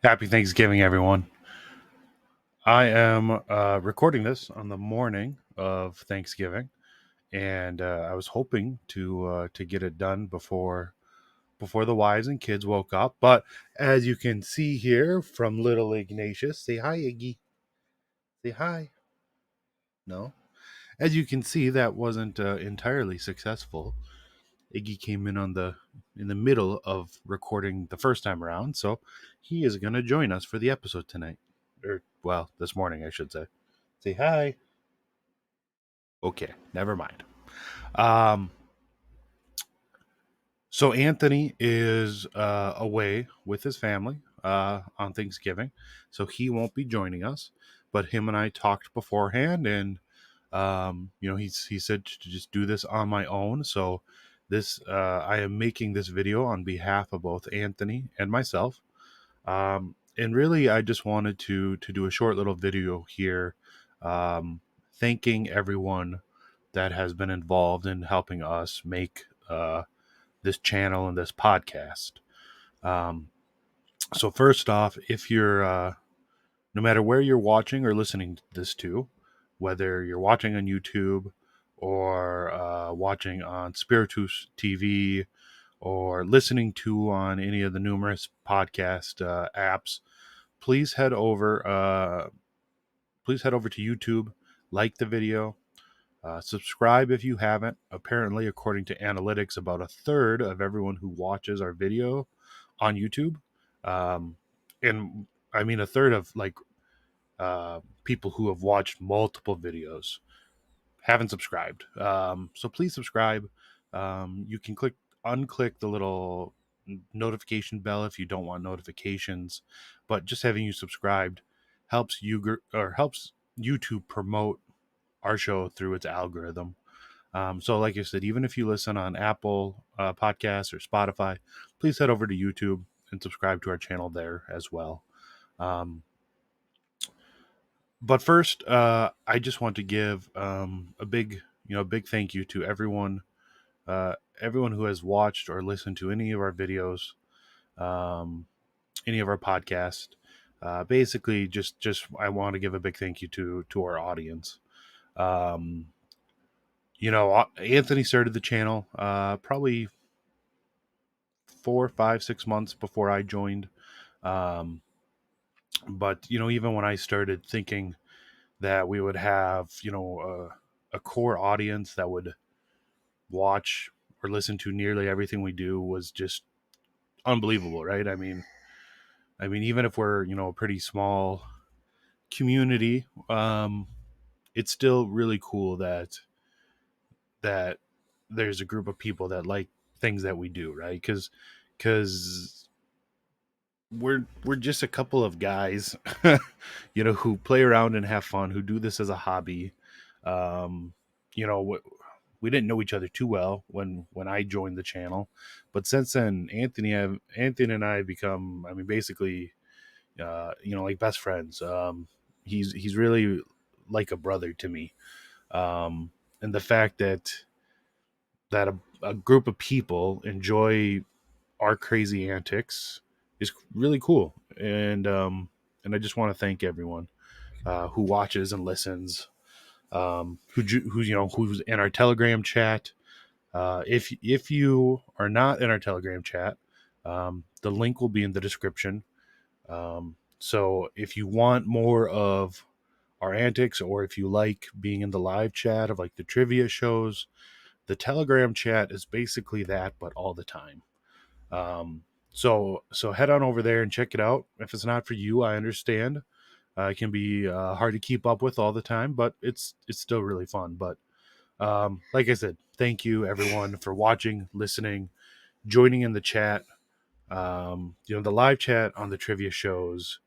Happy Thanksgiving, everyone. I am recording this on the morning of Thanksgiving, and I was hoping to get it done before the wives and kids woke up. But as you can see here from little Ignatius, say hi, Iggy. Say hi. No. As you can see, that wasn't entirely successful. Iggy came in the middle of recording the first time around, so he is going to join us for the episode tonight, or well, this morning, I should say. Say hi. Okay, never mind. Um, so Anthony is away with his family on Thanksgiving, so he won't be joining us. But him and I talked beforehand, and he said to just do this on my own. So this I am making this video on behalf of both Anthony and myself. And really, I just wanted to do a short little video here, thanking everyone that has been involved in helping us make this channel and this podcast. Um, so first off, if you're no matter where you're watching or listening to this to, whether you're watching on YouTube or watching on Spiritus TV or listening to on any of the numerous podcast apps, please head over. Please head over to YouTube, like the video, subscribe if you haven't. Apparently, according to analytics, about a third of everyone who watches our video on YouTube, um, and I mean a third of people who have watched multiple videos haven't subscribed. So please subscribe. You can unclick the little notification bell if you don't want notifications, but just having you subscribed helps YouTube promote our show through its algorithm. So, like I said, even if you listen on Apple Podcasts or Spotify, please head over to YouTube and subscribe to our channel there as well. Um, but first, I just want to give a big thank you to everyone who has watched or listened to any of our videos, um, any of our podcasts. Basically, just I want to give a big thank you to our audience. Um, Anthony started the channel probably 4, 5, 6 months before I joined. Um, but even when I started thinking that we would have a core audience that would watch or listen to nearly everything we do was just unbelievable, right? I mean, even if we're a pretty small community, it's still really cool that there's a group of people that like things that we do, right? Because we're just a couple of guys, who play around and have fun, who do this as a hobby. Um, you know, we didn't know each other too well when I joined the channel, but since then, Anthony and I have become, I mean, basically, like best friends. He's really like a brother to me, and the fact that a group of people enjoy our crazy antics is really cool. And I just want to thank everyone who watches and listens, who's in our Telegram chat. If you are not in our Telegram chat, the link will be in the description. So if you want more of our antics, or if you like being in the live chat of like the trivia shows, the Telegram chat is basically that, but all the time. So head on over there and check it out. If it's not for you, I understand. It can be hard to keep up with all the time, but it's still really fun. But like I said, thank you everyone for watching, listening, joining in the chat. The live chat on the trivia shows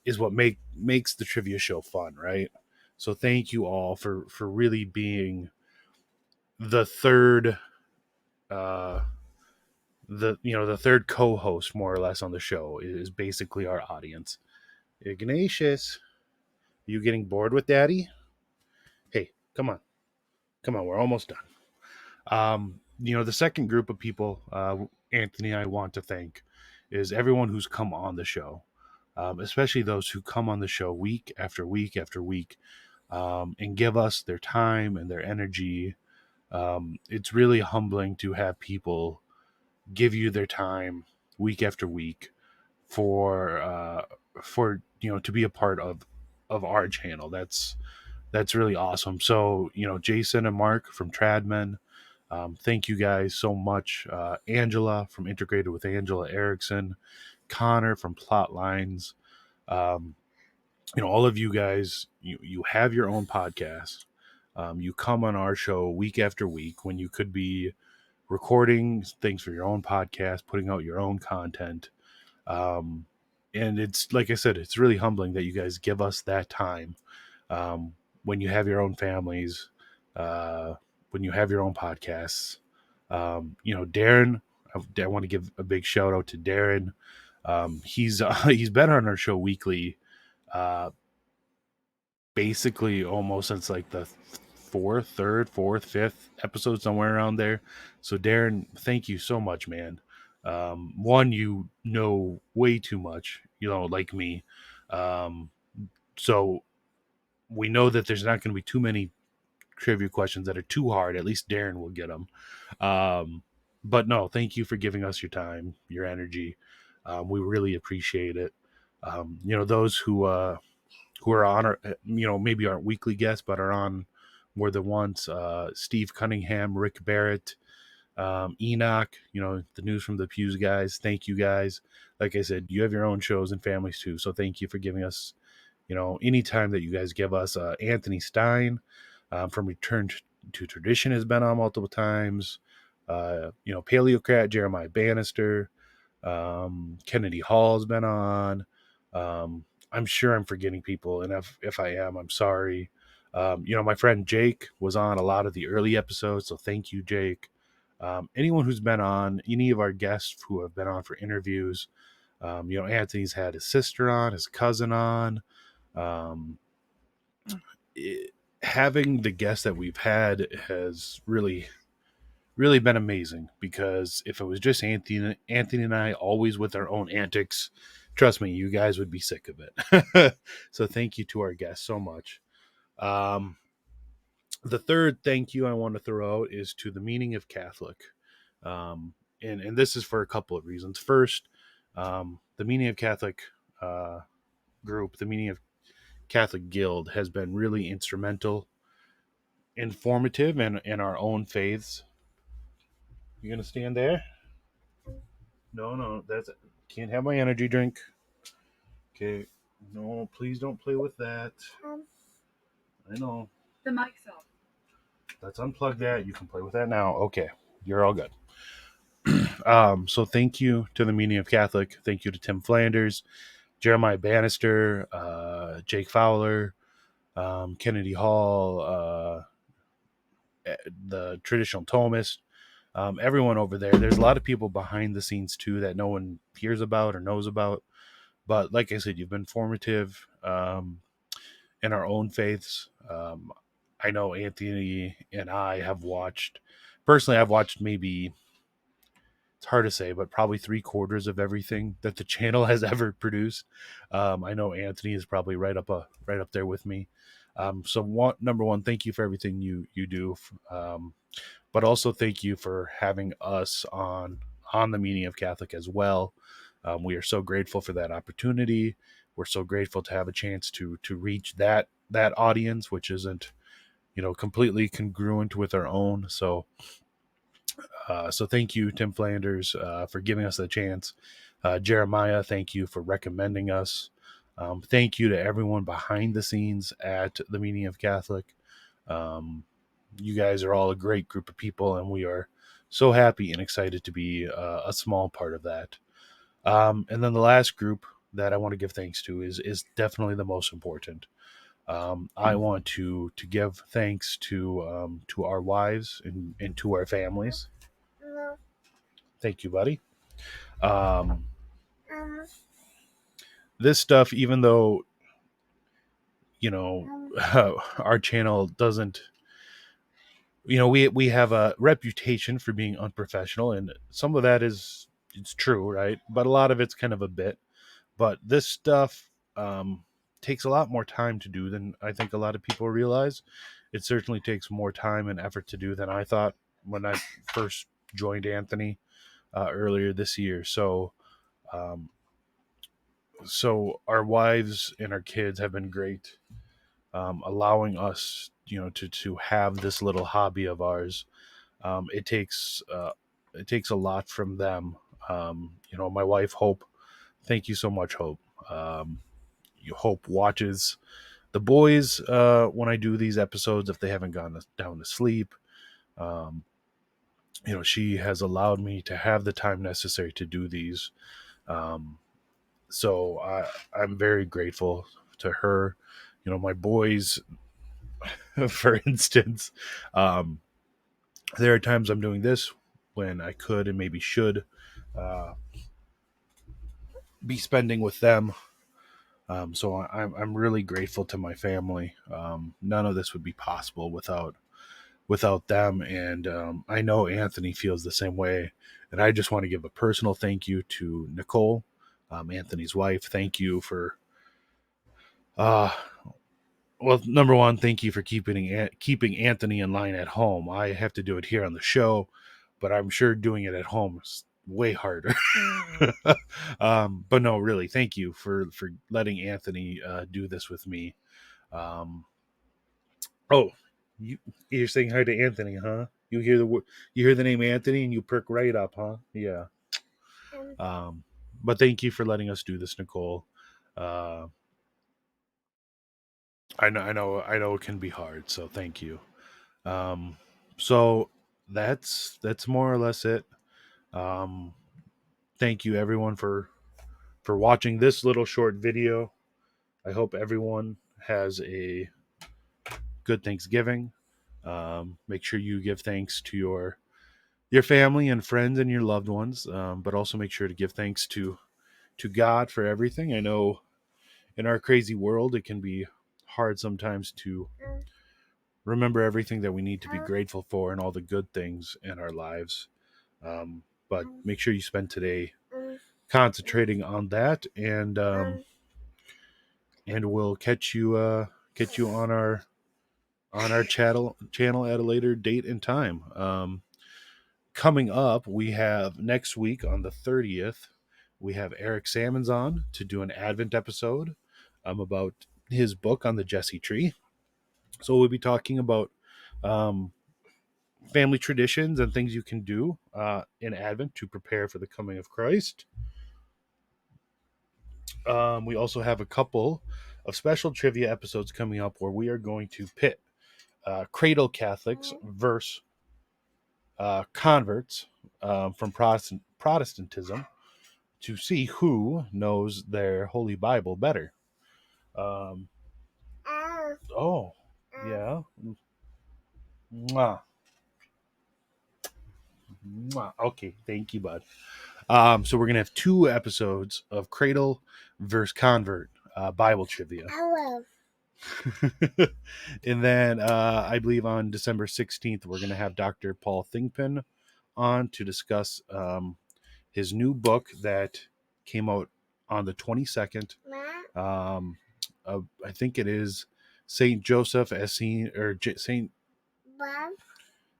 is what makes the trivia show fun, right? So thank you all for really being the third uh, the third co-host more or less on the show is basically our audience. Ignatius, you getting bored with Daddy? Hey, come on, we're almost done. The second group of people Anthony and I want to thank is everyone who's come on the show, especially those who come on the show week after week after week, and give us their time and their energy. It's really humbling to have people give you their time week after week for to be a part of our channel. That's really awesome. So Jason and Mark from Tradmen, thank you guys so much. Angela from Integrated with Angela Erickson, Connor from Plotlines, um, all of you guys, you have your own podcast. You come on our show week after week when you could be recording things for your own podcast, putting out your own content. Um, and it's like I said, it's really humbling that you guys give us that time, when you have your own families, uh, when you have your own podcasts. Darren, I want to give a big shout out to Darren. He's been on our show weekly, uh, basically almost since like the fourth, fifth episode, somewhere around there. So Darren, thank you so much, man. One, you know way too much, like me. Um, so we know that there's not going to be too many trivia questions that are too hard. At least Darren will get them. But no, thank you for giving us your time, your energy. We really appreciate it. Those who are on our, maybe aren't weekly guests, but are on more than once. Steve Cunningham, Rick Barrett, Enoch, the News from the Pews guys. Thank you guys. Like I said, you have your own shows and families too. So thank you for giving us, any time that you guys give us. Anthony Stein, from Return to Tradition, has been on multiple times. Paleocrat Jeremiah Bannister, Kennedy Hall's been on. I'm sure I'm forgetting people, and if I am, I'm sorry. My friend Jake was on a lot of the early episodes, so thank you, Jake. Anyone who's been on, any of our guests who have been on for interviews, Anthony's had his sister on, his cousin on. Um, Having the guests that we've had has really been amazing, because if it was just Anthony and I always with our own antics, trust me, you guys would be sick of it. So thank you to our guests so much. Um, the third thank you I want to throw out is to the Meaning of Catholic. And this is for a couple of reasons. First, the Meaning of Catholic uh, group, the Meaning of Catholic Guild, has been really instrumental, informative in our own faiths. You gonna stand there? No, that's can't have my energy drink. Okay, no, please don't play with that. I know. The mic's off. Let's unplug that. You can play with that now. Okay, you're all good. So thank you to the Meaning of Catholic. Thank you to Tim Flanders, Jeremiah Bannister, Jake Fowler, Kennedy Hall, the Traditional Thomist, everyone over there. There's a lot of people behind the scenes too that no one hears about or knows about. But like I said, you've been formative, in our own faiths. I know Anthony and I have watched, personally, I've watched maybe, it's hard to say, but probably 3/4 of everything that the channel has ever produced. I know Anthony is probably right up there with me. So number one, thank you for everything you do. But also thank you for having us on the Meaning of Catholic as well. We are so grateful for that opportunity. We're so grateful to have a chance to reach that audience, which isn't completely congruent with our own. So thank you, Tim Flanders, for giving us the chance. Jeremiah, thank you for recommending us. Thank you to everyone behind the scenes at the Meaning of Catholic. You guys are all a great group of people, and we are so happy and excited to be a small part of that. And then the last group that I want to give thanks to is definitely the most important. I want to give thanks to our wives and to our families. Thank you, buddy. Um, this stuff, even though our channel doesn't, we have a reputation for being unprofessional, and some of that is it's true, right? But a lot of it's kind of a bit. But this stuff takes a lot more time to do than I think a lot of people realize. It certainly takes more time and effort to do than I thought when I first joined Anthony earlier this year. Um, so our wives and our kids have been great, allowing us, to have this little hobby of ours. It takes a lot from them. My wife Hope. Thank you so much, Hope. Um, Hope watches the boys when I do these episodes if they haven't gone down to sleep. Um, she has allowed me to have the time necessary to do these. Um, I'm very grateful to her. My boys, for instance, um, there are times I'm doing this when I could and maybe should uh, be spending with them. I'm really grateful to my family. None of this would be possible without them, and I know Anthony feels the same way. And I just want to give a personal thank you to Nicole, Anthony's wife. Thank you for uh, well, number one, thank you for keeping Anthony in line at home. I have to do it here on the show, but I'm sure doing it at home is way harder. But no, really, thank you for letting Anthony do this with me. Um, oh, you're saying hi to Anthony, huh? You hear the name Anthony and you perk right up, huh? Yeah. Um, but thank you for letting us do this, Nicole. Uh, I know it can be hard, so thank you. Um, so that's more or less it. Um, Thank you everyone for watching this little short video. I hope everyone has a good Thanksgiving. Make sure you give thanks to your family and friends and your loved ones, but also make sure to give thanks to God for everything. I know in our crazy world it can be hard sometimes to remember everything that we need to be grateful for and all the good things in our lives. But make sure you spend today concentrating on that, and we'll catch you on our channel at a later date and time. Coming up, we have next week on the 30th, we have Eric Salmons on to do an Advent episode about his book on the Jesse tree. So we'll be talking about um, family traditions and things you can do in Advent to prepare for the coming of Christ. We also have a couple of special trivia episodes coming up where we are going to pit cradle Catholics versus converts from Protestantism to see who knows their Holy Bible better. Um, oh, yeah. Mwah. Mwah. Okay, thank you, bud. So we're gonna have two episodes of Cradle versus Convert Bible trivia. And then I believe on December 16th, we're gonna have Dr. Paul Thingpen on to discuss his new book that came out on the 22nd. I think it is Saint Joseph as seen, or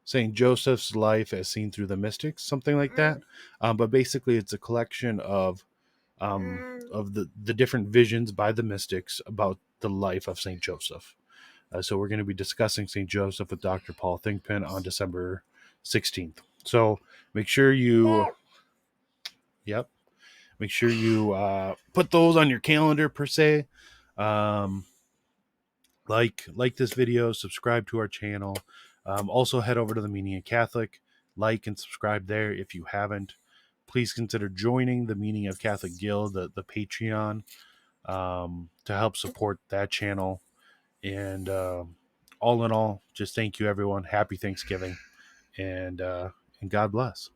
Saint Joseph's life as seen through the mystics, something like that. But basically, it's a collection of the different visions by the mystics about the life of Saint Joseph. So we're going to be discussing Saint Joseph with Dr. Paul Thingpen on December 16th. So make sure you, yep, make sure you put those on your calendar per se. Um, like this video, subscribe to our channel. Also head over to the Meaning of Catholic, like and subscribe there if you haven't. Please consider joining the Meaning of Catholic Guild, the Patreon, to help support that channel. And all in all, just thank you everyone. Happy Thanksgiving, and God bless.